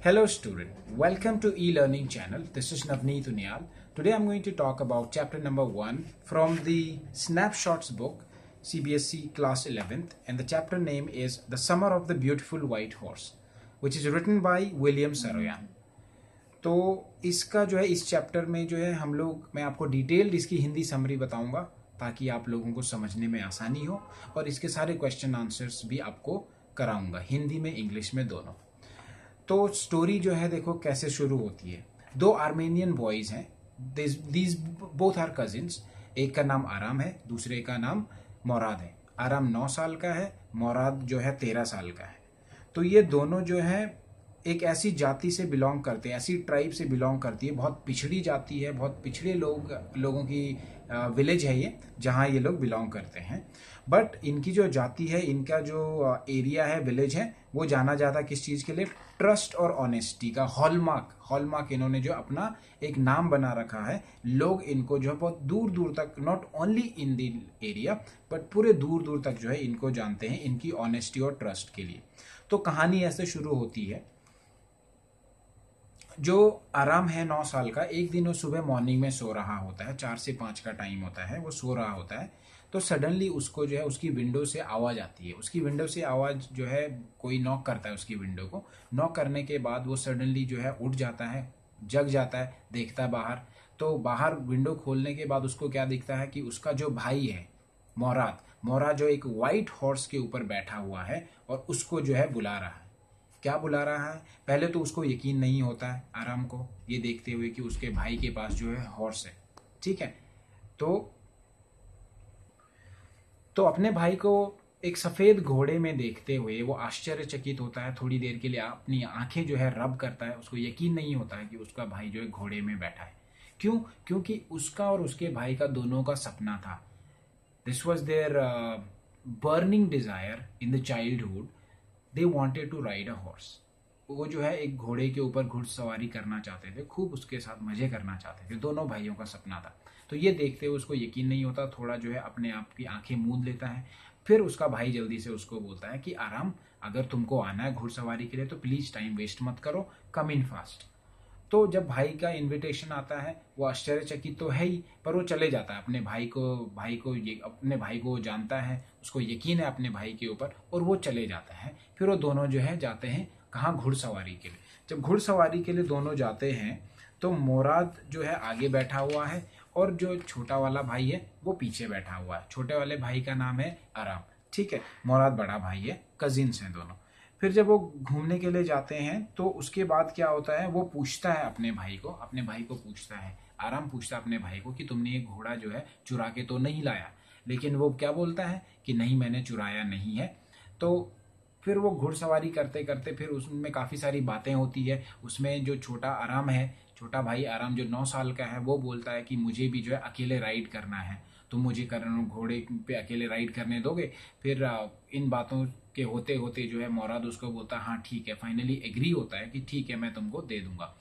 Hello student, welcome to e-learning channel. This is Navneet Unyal. Today I'm going to talk about chapter number 1 from the Snapshots book, CBSE class 11th, and the chapter name is The Summer of the Beautiful White Horse, which is written by William Saroyan. तो इसका जो है इस chapter में जो है मैं आपको डिटेल्ड इसकी हिंदी समरी बताऊंगा ताकि आप लोगों को समझने में आसानी हो, और इसके सारे क्वेश्चन आंसर्स भी आपको कराऊंगा हिंदी में इंग्लिश में दोनों। तो स्टोरी जो है देखो कैसे शुरू होती है। दो आर्मेनियन बॉयज हैं, दीज बोथ आर कजिन्स। एक का नाम आराम है, दूसरे का नाम मोराद है। आराम 9 साल का है, मोराद जो है 13 साल का है। तो ये दोनों जो है एक ऐसी जाति से बिलोंग करते हैं, ऐसी ट्राइब से बिलोंग करती है, बहुत पिछड़ी जाति है, बहुत पिछड़े लोगों की विलेज है ये, जहाँ ये लोग बिलोंग करते हैं। बट इनकी जो जाति है, इनका जो एरिया है, विलेज है, वो जाना जाता किस चीज़ के लिए? ट्रस्ट और ऑनेस्टी का हॉलमार्क इन्होंने जो अपना एक नाम बना रखा है। लोग इनको जो है बहुत दूर दूर तक, not only in the area but पूरे दूर दूर तक जो है इनको जानते हैं इनकी ऑनेस्टी और ट्रस्ट के लिए। तो कहानी ऐसे शुरू होती है। जो आराम है 9 साल का, एक दिन वो सुबह मॉर्निंग में सो रहा होता है, 4 से 5 का टाइम होता है, वो सो रहा होता है। तो सडनली उसको जो है उसकी विंडो से आवाज़ आती है। उसकी विंडो से आवाज़ जो है, कोई नॉक करता है उसकी विंडो को। नॉक करने के बाद वो सडनली जो है उठ जाता है, जग जाता है, देखता है बाहर। तो बाहर विंडो खोलने के बाद उसको क्या दिखता है कि उसका जो भाई है मोराद जो एक वाइट हॉर्स के ऊपर बैठा हुआ है और उसको जो है बुला रहा है। क्या बुला रहा है? पहले तो उसको यकीन नहीं होता है आराम को, ये देखते हुए कि उसके भाई के पास जो है हॉर्स है। ठीक है, तो अपने भाई को एक सफेद घोड़े में देखते हुए वो आश्चर्यचकित होता है। थोड़ी देर के लिए अपनी आंखें जो है रब करता है। उसको यकीन नहीं होता है कि उसका भाई जो है घोड़े में बैठा है। क्यों? क्योंकि उसका और उसके भाई का दोनों का सपना था। This was their burning desire in the childhood. They wanted to ride a horse. वो जो है एक घोड़े के ऊपर घुड़सवारी करना चाहते थे, खूब उसके साथ मजे करना चाहते थे। दोनों भाइयों का सपना था। तो ये देखते हुए उसको यकीन नहीं होता, थोड़ा जो है अपने आप की आंखें मूंद लेता है। फिर उसका भाई जल्दी से उसको बोलता है कि आराम, अगर तुमको आना है घुड़सवारी के लिए तो प्लीज टाइम वेस्ट मत करो, कम इन फास्ट। तो जब भाई का इनविटेशन आता है, वो आश्चर्यचकित तो है ही, पर वो चले जाता है। अपने भाई को जानता है, उसको यकीन है अपने भाई के ऊपर, और वो चले जाता है। फिर वो दोनों जो है जाते हैं कहाँ? घुड़सवारी के लिए। जब घुड़सवारी के लिए दोनों जाते हैं तो मोराद जो है आगे बैठा हुआ है और जो छोटा वाला भाई है वो पीछे बैठा हुआ है। छोटे वाले भाई का नाम है आराम। ठीक है, मोराद बड़ा भाई है, कजिन्स हैं दोनों। फिर जब वो घूमने के लिए जाते हैं तो उसके बाद क्या होता है, वो पूछता है अपने भाई को पूछता है, आराम पूछता है अपने भाई को कि तुमने ये घोड़ा जो है चुरा के तो नहीं लाया? लेकिन वो क्या बोलता है कि नहीं, मैंने चुराया नहीं है। तो फिर वो घुड़सवारी करते करते फिर उसमें काफ़ी सारी बातें होती है। उसमें जो छोटा भाई आराम जो 9 साल का है, वो बोलता है कि मुझे भी जो है अकेले राइड करना है, तुम मुझे घोड़े पे अकेले राइड करने दोगे? फिर इन बातों के होते होते जो है मोराद उसको बोलता है हाँ ठीक है, फाइनली एग्री होता है कि ठीक है मैं तुमको दे दूंगा।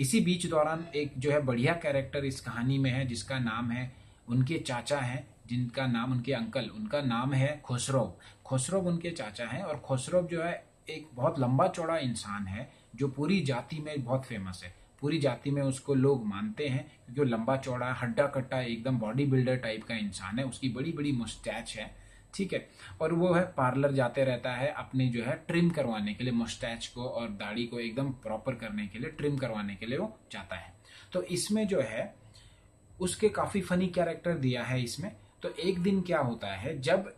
इसी बीच दौरान एक जो है बढ़िया कैरेक्टर इस कहानी में है, जिसका नाम है, उनके चाचा हैं, जिनका नाम, उनके अंकल, उनका नाम है खुसरो उनके चाचा हैं। और खुसरो जो है एक बहुत लंबा चौड़ा इंसान है जो पूरी जाति में बहुत फेमस है। पूरी जाति में उसको लोग मानते हैं क्योंकि वो लंबा चौड़ा, हड्डा कट्टा, एकदम बॉडी बिल्डर टाइप का इंसान है। उसकी बड़ी बड़ी मुस्टैच है। ठीक है, और वो है पार्लर जाते रहता है अपने जो है ट्रिम करवाने के लिए, मुस्टैच को और दाढ़ी को एकदम प्रॉपर करने के लिए, ट्रिम करवाने के लिए वो जाता है। तो इसमें जो है उसके काफी फनी कैरेक्टर दिया है इसमें। तो एक दिन क्या होता है, जब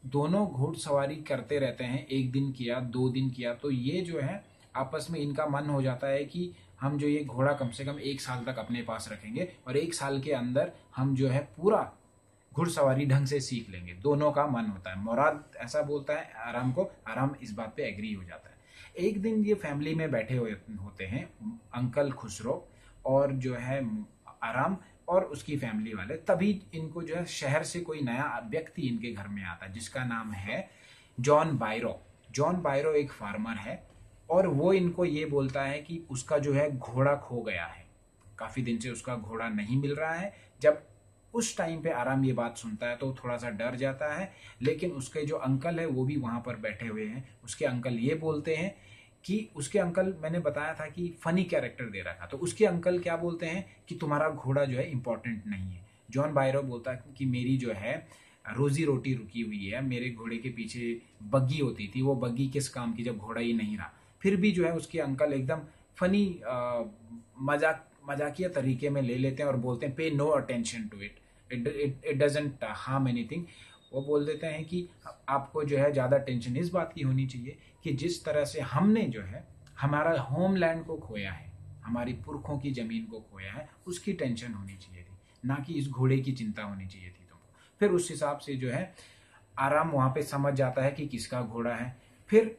दोनों घुड़सवारी करते रहते हैं, 1 दिन किया, 2 दिन किया, तो ये जो है आपस में इनका मन हो जाता है कि हम जो ये घोड़ा कम से कम 1 साल तक अपने पास रखेंगे और 1 साल के अंदर हम जो है पूरा घुड़सवारी ढंग से सीख लेंगे। दोनों का मन होता है। मोराद ऐसा बोलता है आराम को, आराम इस बात पे एग्री हो जाता है। एक दिन ये फैमिली में बैठे हुए होते हैं, अंकल खुसरो और जो है आराम और उसकी फैमिली वाले। तभी इनको जो है शहर से कोई नया व्यक्ति इनके घर में आता है, जिसका नाम है जॉन बायरो एक फार्मर है, और वो इनको ये बोलता है कि उसका जो है घोड़ा खो गया है, काफी दिन से उसका घोड़ा नहीं मिल रहा है। जब उस टाइम पे आराम ये बात सुनता है तो थोड़ा सा डर जाता है, लेकिन उसके जो अंकल है वो भी वहां पर बैठे हुए हैं। उसके अंकल ये बोलते हैं कि उसके अंकल, मैंने बताया था कि फनी कैरेक्टर दे रखा, तो उसके अंकल क्या बोलते हैं कि तुम्हारा घोड़ा जो है इंपॉर्टेंट नहीं है। जॉन बायरो बोलता है कि मेरी जो है रोजी रोटी रुकी हुई है, मेरे घोड़े के पीछे बग्गी होती थी, वो बग्गी किस काम की जब घोड़ा ही नहीं रहा। फिर भी जो है उसके अंकल एकदम फनी मजाकिया तरीके में ले लेते हैं और बोलते हैं pay no attention to it, it doesn't harm anything. वो बोल देते हैं कि आपको जो है ज़्यादा टेंशन इस बात की होनी चाहिए कि जिस तरह से हमने जो है हमारा होमलैंड को खोया है, हमारी पुरखों की ज़मीन को खोया है, उसकी टेंशन होनी चाहिए थी, ना कि इस घोड़े की चिंता होनी चाहिए थी तुमको। फिर उस हिसाब से जो है आराम वहाँ पे समझ जाता है कि किसका घोड़ा है। फिर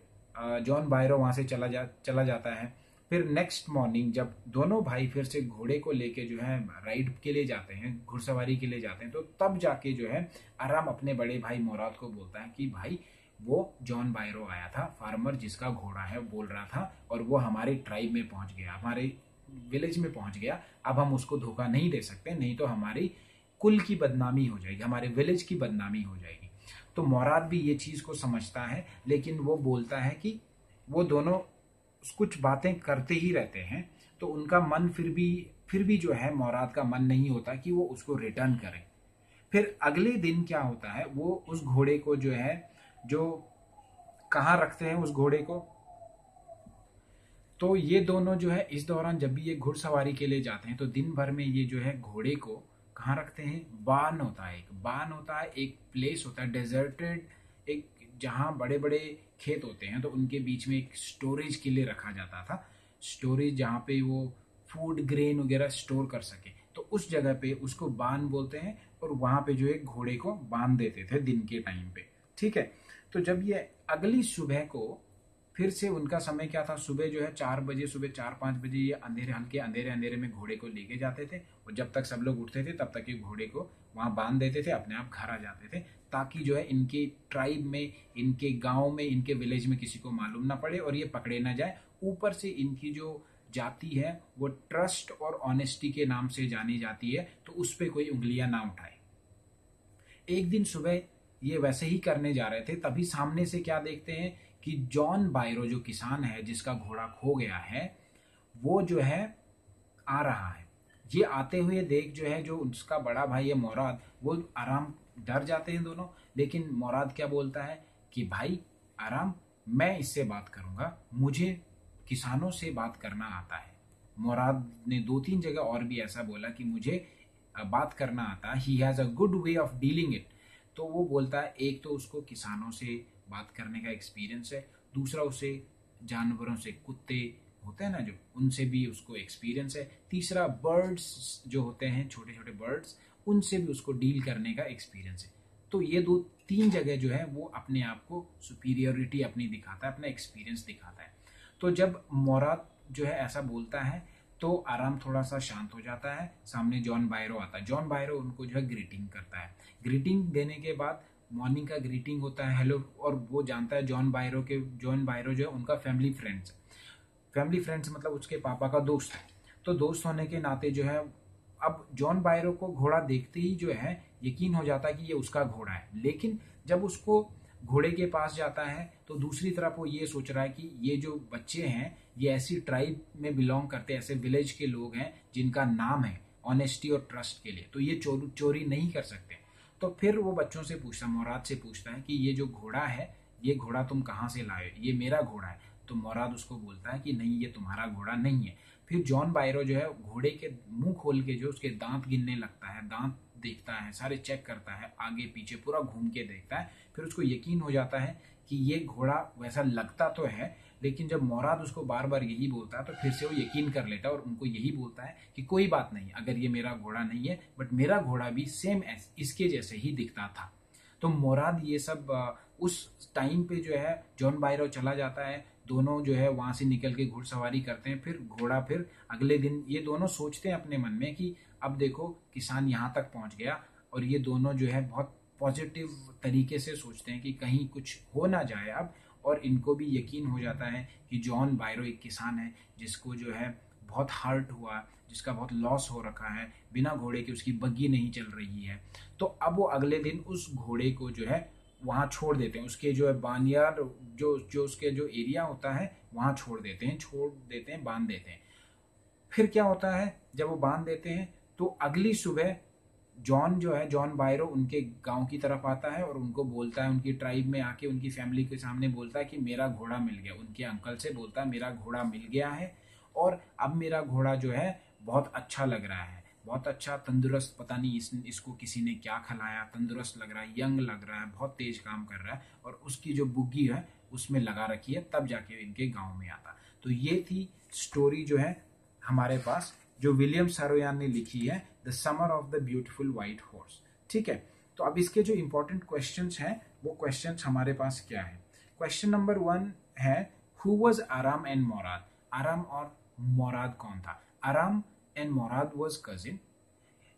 जॉन बायरो वहाँ से चला जाता है। फिर नेक्स्ट मॉर्निंग जब दोनों भाई फिर से घोड़े को लेके जो है राइड के लिए जाते हैं, घुड़सवारी के लिए जाते हैं, तो तब जाके जो है आराम अपने बड़े भाई मोराद को बोलता है कि भाई वो जॉन बायरो आया था, फार्मर जिसका घोड़ा है, बोल रहा था, और वो हमारे ट्राइब में पहुंच गया, हमारे विलेज में पहुंच गया। अब हम उसको धोखा नहीं दे सकते, नहीं तो हमारी कुल की बदनामी हो जाएगी, हमारे विलेज की बदनामी हो जाएगी। तो मोराद भी ये चीज को समझता है, लेकिन वो बोलता है कि वो दोनों कुछ बातें करते ही रहते हैं, तो उनका मन फिर भी जो है मोराद का मन नहीं होता कि वो उसको रिटर्न करे। फिर अगले दिन क्या होता है, वो उस घोड़े को जो है, जो कहाँ रखते हैं उस घोड़े को, तो ये दोनों जो है इस दौरान जब भी ये घुड़सवारी के लिए जाते हैं तो दिन भर में ये जो है घोड़े को कहाँ रखते हैं, बान होता है, एक बान होता है, एक प्लेस होता है डेजर्टेड, एक जहाँ बड़े बड़े खेत होते हैं, तो उनके बीच में एक स्टोरेज के लिए रखा जाता था, स्टोरेज जहाँ पे वो फूड ग्रेन वगैरह स्टोर कर सके, तो उस जगह पे उसको बान बोलते हैं। और वहां पे जो है घोड़े को बांध देते थे दिन के टाइम पे, ठीक है। तो जब ये अगली सुबह को फिर से उनका समय क्या था, सुबह जो है 4 बजे, सुबह 4-5 बजे ये अंधेरे, हल्के अंधेरे अंधेरे में घोड़े को लेके जाते थे, और जब तक सब लोग उठते थे तब तक ये घोड़े को वहां बांध देते थे, अपने आप घर आ जाते थे, ताकि जो है इनके ट्राइब में, इनके गांव में, इनके विलेज में किसी को मालूम ना पड़े और ये पकड़े ना जाए। ऊपर से इनकी जो जाति है वो ट्रस्ट और ऑनेस्टी के नाम से जानी जाती है, तो उस पर कोई उंगलियां ना उठाए। एक दिन सुबह ये वैसे ही करने जा रहे थे, तभी सामने से क्या देखते हैं कि जॉन बायरो जो किसान है जिसका घोड़ा खो गया है, वो जो है आ रहा है। ये आते हुए देख जो है, जो उसका बड़ा भाई है मोराद, वो आराम डर जाते हैं दोनों। लेकिन मोराद क्या बोलता है कि भाई आराम, मैं इससे बात करूंगा, मुझे किसानों से बात करना आता है। मोराद ने 2-3 जगह और भी ऐसा बोला कि मुझे बात करना आता है, he has a good way of dealing it. तो वो बोलता है एक तो उसको किसानों से बात करने का एक्सपीरियंस है, दूसरा उसे जानवरों से, कुत्ते होते हैं ना जो, उनसे भी उसको एक्सपीरियंस है, तीसरा बर्ड्स जो होते हैं, छोटे छोटे बर्ड्स, उनसे भी उसको डील करने का एक्सपीरियंस है। तो ये 2-3 जगह जो है वो अपने आप को सुपीरियोरिटी अपनी दिखाता है, अपना एक्सपीरियंस दिखाता है। तो जब मोराद जो है ऐसा बोलता है तो आराम थोड़ा सा शांत हो जाता है। सामने जॉन बायरो आता है, जॉन बायरो उनको जो है ग्रीटिंग करता है। ग्रीटिंग देने के बाद मॉर्निंग का ग्रीटिंग होता है, हेलो, और वो जानता है जॉन बायरो जो है उनका फैमिली फ्रेंड्स मतलब उसके पापा का दोस्त है। तो दोस्त होने के नाते जो है, अब जॉन बायरो को घोड़ा देखते ही जो है यकीन हो जाता है कि ये उसका घोड़ा है। लेकिन जब उसको घोड़े के पास जाता है तो दूसरी तरफ वो ये सोच रहा है कि ये जो बच्चे हैं ये ऐसी ट्राइब में बिलोंग करते हैं, ऐसे विलेज के लोग हैं जिनका नाम है ऑनेस्टी और ट्रस्ट के लिए, तो ये चोरी नहीं कर सकते। तो फिर वो बच्चों से पूछता, मोराद से पूछता है कि ये जो घोड़ा है, ये घोड़ा तुम कहाँ से लाए, ये मेरा घोड़ा है। तो मोराद उसको बोलता है कि नहीं, ये तुम्हारा घोड़ा नहीं है। फिर जॉन बायरो जो है घोड़े के मुंह खोल के जो उसके दांत गिनने लगता है, दांत देखता है, सारे चेक करता है, आगे पीछे पूरा घूम के देखता है। फिर उसको यकीन हो जाता है कि ये घोड़ा वैसा लगता तो है, लेकिन जब मोराद उसको बार बार यही बोलता है तो फिर से वो यकीन कर लेता है और उनको यही बोलता है कि कोई बात नहीं, अगर ये मेरा घोड़ा नहीं है, बट मेरा घोड़ा भी सेम इसके जैसे ही दिखता था। तो मोराद ये सब उस टाइम पे जो है जॉन बायरो चला जाता है, दोनों जो है वहां से निकल के घुड़सवारी करते हैं। फिर घोड़ा, फिर अगले दिन ये दोनों सोचते हैं अपने मन में कि अब देखो किसान यहाँ तक पहुंच गया, और ये दोनों जो है बहुत पॉजिटिव तरीके से सोचते हैं कि कहीं कुछ हो ना जाए अब। और इनको भी यकीन हो जाता है कि जॉन बायरो एक किसान है जिसको जो है बहुत हर्ट हुआ, जिसका बहुत लॉस हो रखा है, बिना घोड़े के उसकी बग्गी नहीं चल रही है। तो अब वो अगले दिन उस घोड़े को जो है वहां छोड़ देते हैं, उसके जो है बानियार जो उसके जो एरिया होता है वहां छोड़ देते हैं, बांध देते हैं। फिर क्या होता है, जब वो बांध देते हैं तो अगली सुबह जॉन बायरो उनके गांव की तरफ आता है और उनको बोलता है, उनकी ट्राइब में आके उनकी फैमिली के सामने बोलता है कि मेरा घोड़ा मिल गया। उनके अंकल से बोलता है मेरा घोड़ा मिल गया है और अब मेरा घोड़ा जो है बहुत अच्छा लग रहा है, बहुत अच्छा तंदुरुस्त, पता नहीं इसको किसी ने क्या खिलाया, तंदुरुस्त लग रहा है, यंग लग रहा है, बहुत तेज काम कर रहा है और उसकी जो बुग्गी है उसमें लगा रखी है, तब जाके इनके गांव में आता। तो ये थी स्टोरी जो है हमारे पास, जो विलियम सरोयान ने लिखी है, the summer of the beautiful white horse. ठीक है, तो अब इसके जो इंपॉर्टेंट क्वेश्चंस हैं वो क्वेश्चंस हमारे पास क्या है। क्वेश्चन नंबर 1 है, who was Aram and Morad? Aram और मोराद कौन था? Aram and Morad was cousin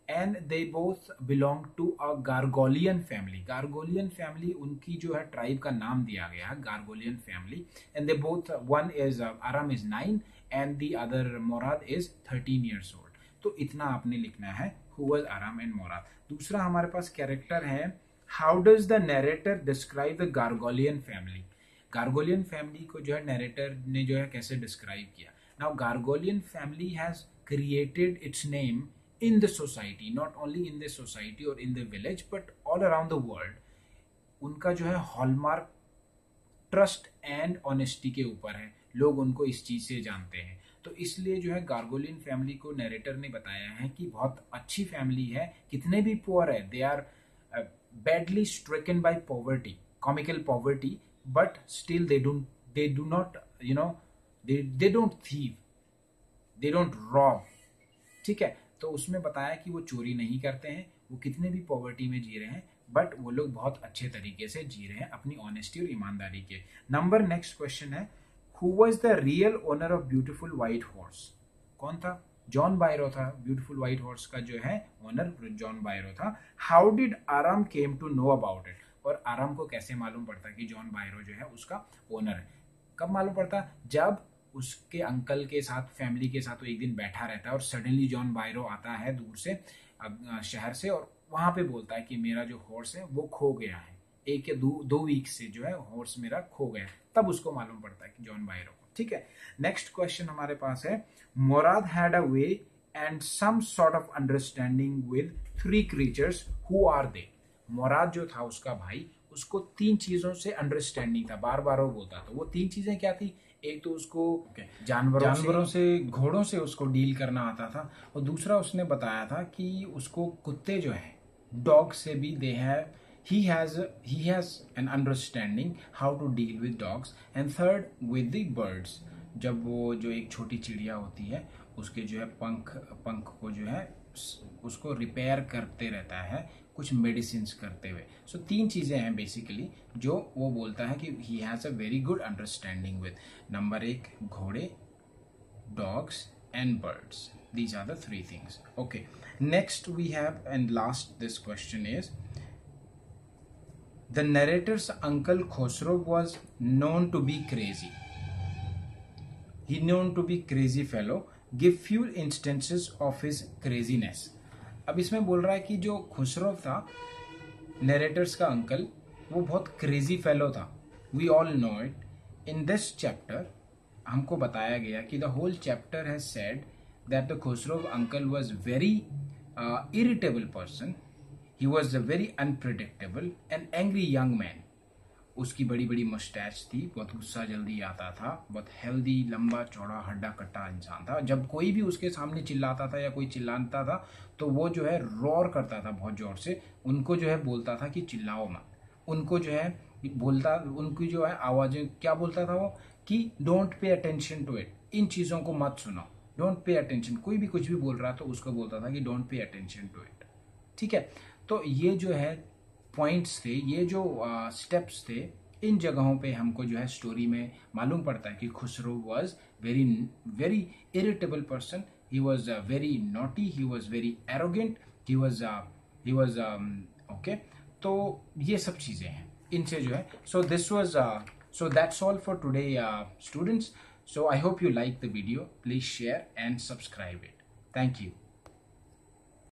and they both belong to a Garoghlanian family. Garoghlanian family उनकी जो है ट्राइब का नाम दिया गया है, Garoghlanian family. And they both, one is Aram is 9 and the other Morad is 13 years old। तो इतना आपने लिखना है, who was Aram and Morad. दूसरा हमारे पास कैरेक्टर है, how does the narrator describe the Garoghlanian family? Garoghlanian family को जो है नरेटर ने जो है कैसे डिस्क्राइब किया? Now Garoghlanian family has created its name in the society, not only in the society or in the village but all around the world। उनका जो है हॉलमार्क ट्रस्ट एंड ऑनेस्टी के ऊपर है, लोग उनको इस चीज से जानते हैं। तो इसलिए जो है गार्गोलियन फैमिली को नरेटर ने बताया है कि बहुत अच्छी फैमिली है, कितने भी पुअर है, they are badly stricken by poverty, comical poverty, but still they do not you know they don't thieve, they don't rob. ठीक है, तो उसमें बताया कि वो चोरी नहीं करते हैं, वो कितने भी पॉवर्टी में जी रहे हैं बट वो लोग बहुत अच्छे तरीके से जी रहे हैं अपनी ऑनेस्टी और ईमानदारी के। नेक्स्ट क्वेश्चन है, who was the real owner of beautiful white horse? कौन था? जॉन बायरो था, ब्यूटीफुल व्हाइट हॉर्स का जो है ओनर जॉन बायरो था। How did Aram came to know about it? और आराम को कैसे मालूम पड़ता कि जॉन बायरो जो है उसका ओनर है? कब मालूम पड़ता? जब उसके अंकल के साथ, फैमिली के साथ वो एक दिन बैठा रहता है और सडनली जॉन बायरो आता है दूर से, शहर से, और वहां पे बोलता है कि मेरा जो हॉर्स है वो खो गया है, 1 या 2 वीक से जो है हॉर्स मेरा खो गया। तब उसको मालूम पड़ता है कि जॉन बायरो को। ठीक है, नेक्स्ट क्वेश्चन हमारे पास है, Morad had a way and some sort of understanding with 3 creatures, who are they? Morad जो था उसका भाई, उसको 3 चीजों से अंडरस्टैंडिंग था, बार बार वो बोलता था। वो 3 चीजें क्या थी? एक तो उसको जानवरों से, घोड़ों से उसको डील करना आता था, और दूसरा उसने बताया था कि उसको कुत्ते जो है, डॉग से भी they have, he has an understanding how to deal with dogs, and third with the birds। जब वो जो एक छोटी चिड़िया होती है उसके जो है पंख को जो है उसको रिपेयर करते रहता है कुछ मेडिसिन करते हुए। सो 3 चीजें हैं बेसिकली जो वो बोलता है कि he has a very good understanding with. Number 1 घोड़े, dogs and birds, these are the 3 things। okay, next we have, and last this question is, the narrator's uncle Khosrow was known to be crazy। He known to be crazy fellow, give few instances of his craziness। अब इसमें बोल रहा है कि जो खुसरो था, narrator's का uncle, वो बहुत क्रेजी फेलो था। We all know it. In this chapter हमको बताया गया कि the whole chapter has said that the Khusro uncle was very irritable person, he was a very unpredictable and angry young man. उसकी बड़ी बड़ी मस्टैच थी, बहुत गुस्सा जल्दी आता था, बहुत हेल्दी, लंबा चौड़ा, हड्डा कट्टा इंसान था। जब कोई भी उसके सामने चिल्लाता था या कोई चिल्लाता था तो वो जो है रोर करता था बहुत जोर से, उनको जो है बोलता था कि चिल्लाओ मत। उनको जो है बोलता, उनकी जो है आवाजें क्या बोलता था वो, कि don't pay attention to it, इन चीजों को मत सुनो, डोंट पे अटेंशन। कोई भी कुछ भी बोल रहा तो उसको बोलता था कि don't pay attention to it. ठीक है, तो ये जो है पॉइंट्स थे, ये जो स्टेप्स थे, इन जगहों पे हमको जो है स्टोरी में मालूम पड़ता है कि Khusro was very very irritable person, he was very naughty, he was very arrogant, he was okay. तो ये सब चीजें हैं, इनसे जो है, so that's all for today, students। So I hope you like the video, please share and subscribe it। Thank you।